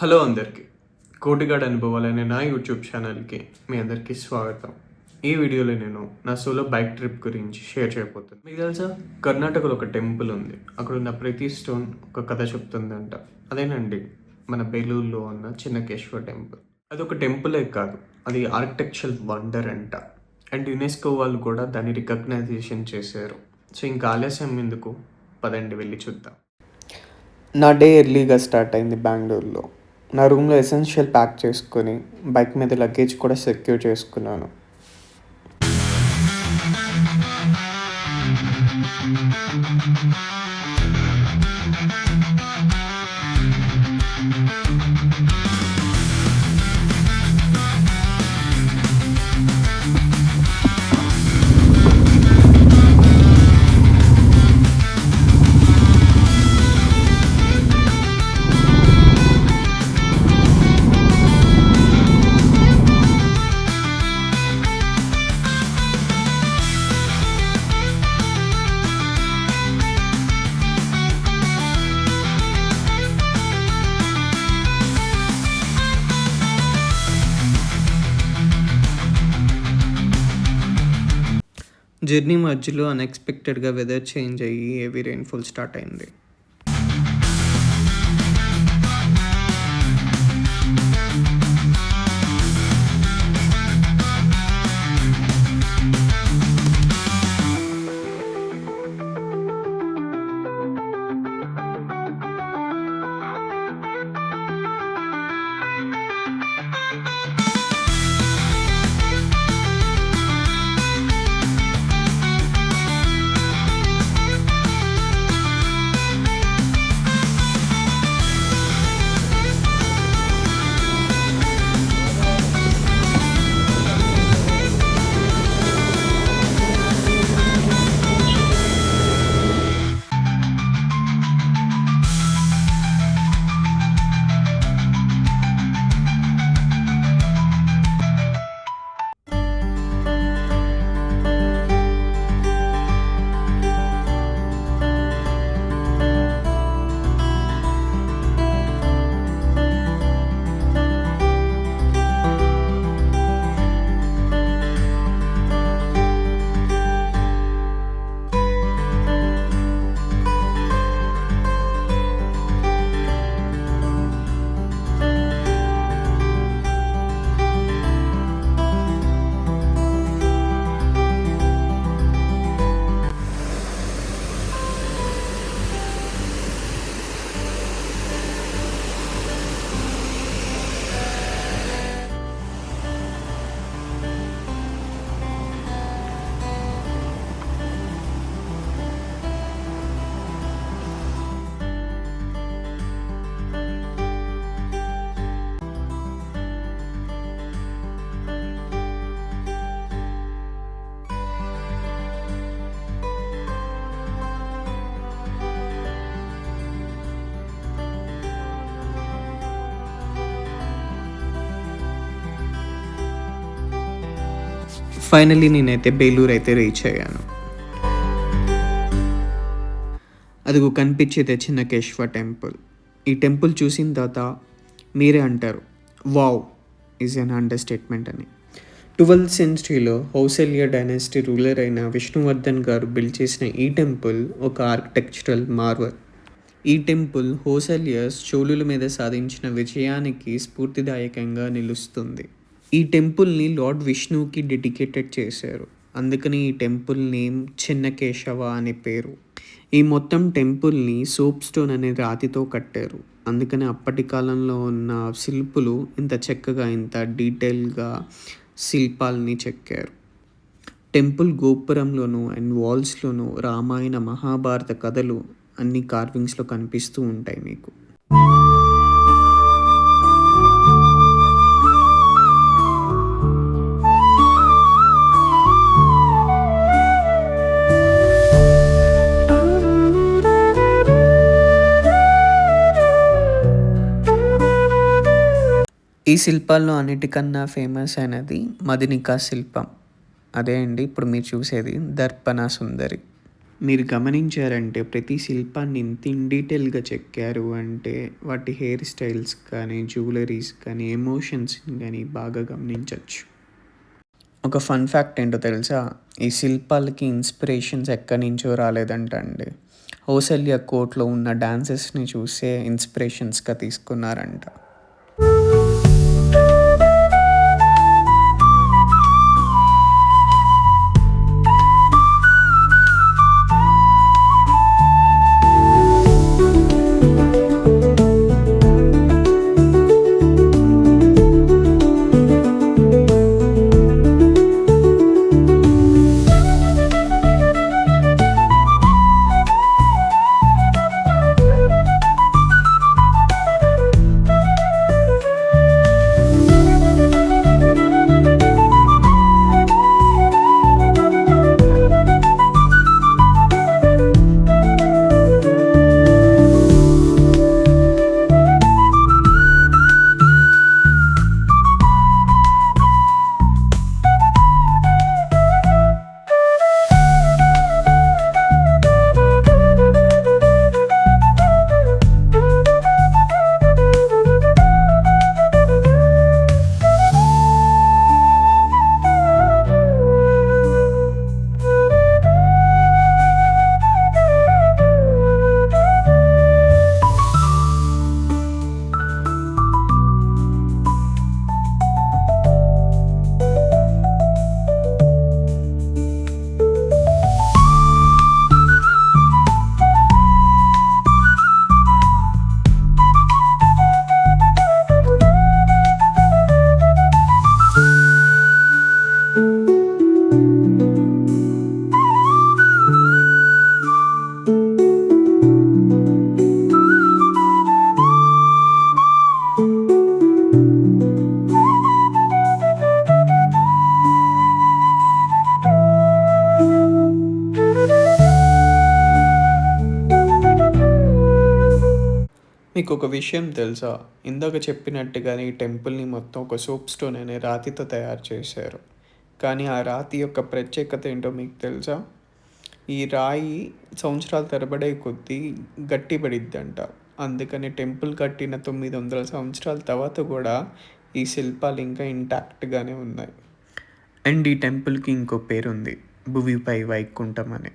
Hello అందరికీ, కోటిగాడ్ అనుభవాలనే నా YouTube ఛానల్కి మీ అందరికీ స్వాగతం. ఈ వీడియోలో నేను నా సోలో బైక్ ట్రిప్ గురించి షేర్ చేయబోతున్నాను. మీకు తెలుసా, కర్ణాటకలో ఒక టెంపుల్ ఉంది. అక్కడ ఉన్న ప్రతి స్టోన్ ఒక కథ చెప్తుందంట. అదేనండి మన బెలూరులో ఉన్న చిన్నకేశ్వర టెంపుల్. అది ఒక టెంపులే కాదు, అది ఆర్కిటెక్చరల్ వండర్ అంట. అండ్ యునెస్కో వాళ్ళు కూడా దాన్ని రికగ్నైజేషన్ చేశారు. సో ఇంకా ఆలస్యం ఎందుకు, పదండి వెళ్ళి చూద్దాం. నా డే ఎర్లీగా స్టార్ట్ అయింది బెంగళూరులో. నా రూమ్లో ఎసెన్షియల్ ప్యాక్ చేసుకొని బైక్ మీద లగేజ్ కూడా సెక్యూర్ చేసుకున్నాను. జర్నీ మధ్యలో అన్ఎక్స్పెక్టెడ్గా వెదర్ చేంజ్ అయ్యి హెవీ రెయిన్ఫాల్ స్టార్ట్ అయింది. ఫైనలీ నేనైతే బేలూరు అయితే రీచ్ అయ్యాను. అదిగో కనిపించేదే చిన్నకేశ్వర టెంపుల్. ఈ టెంపుల్ చూసిన తర్వాత మీరే అంటారు, wow is an under statement అని. 12th సెంచరీలో హౌసల్య డైనాసిటీ రూలర్ అయిన విష్ణువర్ధన్ గారు బిల్డ్ చేసిన ఈ టెంపుల్ ఒక ఆర్కిటెక్చరల్ మార్వల్. ఈ టెంపుల్ హౌసల్యస్ చోళుల మీద సాధించిన విజయానికి స్ఫూర్తిదాయకంగా నిలుస్తుంది. ఈ టెంపుల్ని లార్డ్ విష్ణువుకి డెడికేటెడ్ చేశారు. అందుకని ఈ టెంపుల్ నేమ్ చిన్నకేశవ అనే పేరు. ఈ మొత్తం టెంపుల్ని సోప్ స్టోన్ అనే రాతితో కట్టారు. అందుకని అప్పటి కాలంలో ఉన్న శిల్పులు ఇంత చక్కగా ఇంత డీటెయిల్గా శిల్పాలని చెక్కారు. టెంపుల్ గోపురంలోనూ అండ్ వాల్స్లోనూ రామాయణ మహాభారత కథలు అన్ని కార్వింగ్స్లో కనిపిస్తూ ఉంటాయి మీకు. ఈ శిల్పాల్లో అన్నిటికన్నా ఫేమస్ అయినది మదినికా శిల్పం. అదే అండి ఇప్పుడు మీరు చూసేది దర్పణ సుందరి. మీరు గమనించారంటే ప్రతి శిల్పాన్ని ఇంత ఇన్ డీటెయిల్‌గా చెక్కారు అంటే వాటి హెయిర్ స్టైల్స్ కానీ, జ్యువెలరీస్ కానీ, ఎమోషన్స్‌ని గానీ బాగా గమనించొచ్చు. ఒక ఫన్ ఫ్యాక్ట్ ఏంటో తెలుసా? ఈ శిల్పాలకి ఇన్‌స్పిరేషన్స్ ఎక్కడి నుంచో రాలేదంట అండి. కౌసల్య కోర్ట్‌లో ఉన్న డాన్సెస్‌ని చూసే ఇన్‌స్పిరేషన్స్‌గా తీసుకున్నారంట. మీకొక విషయం తెలుసా? ఇందాక చెప్పినట్టుగానే ఈ టెంపుల్‌ని మొత్తం ఒక సోప్ స్టోన్ అనే రాతితో తయారు చేశారు. కానీ ఆ రాతి యొక్క ప్రత్యేకత ఏంటో మీకు తెలుసా? ఈ రాయి సంవత్సరాల తరబడే కొద్దీ గట్టిపడిద్దంట. అందుకని టెంపుల్ కట్టిన 900 సంవత్సరాల తర్వాత గూడా ఈ శిల్పాలు ఇంకా ఇంటాక్ట్‌గానే ఉన్నాయి. అండ్ ఈ టెంపుల్‌కి ఇంకో పేరుంది. భువిపై వైకుంఠం అని.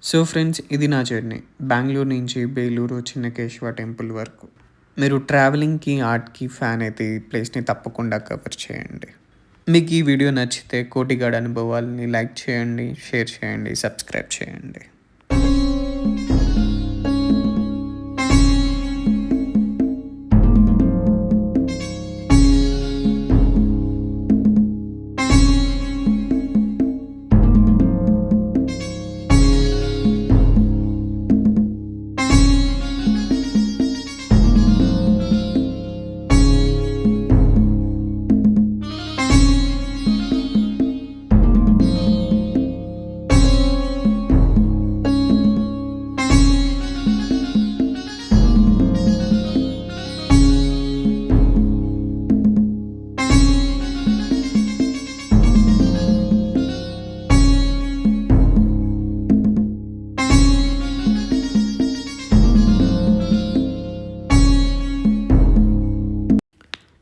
సో ఫ్రెండ్స్, ఇది నా జర్నీ బెంగళూరు నుంచి బేలూరు చిన్నకేశవ టెంపుల్ వరకు. మీరు ట్రావెలింగ్‌కి, ఆర్ట్‌కి ఫ్యాన్ అయితే ఈ ప్లేస్‌ని తప్పకుండా కవర్ చేయండి. మీకు ఈ వీడియో నచ్చితే కోటిగాడ్ అనుభవాల్ని లైక్ చేయండి, షేర్ చేయండి, సబ్స్క్రైబ్ చేయండి.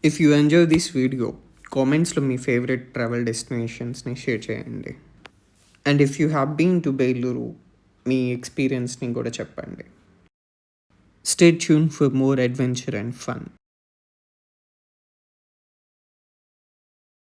If you enjoy this video, కామెంట్స్లో మీ ఫేవరెట్ ట్రావెల్ డెస్టినేషన్స్ని షేర్ చేయండి. And if you have been to Bengaluru, మీ ఎక్స్పీరియన్స్ని కూడా చెప్పండి. Stay tune for more adventure and fun.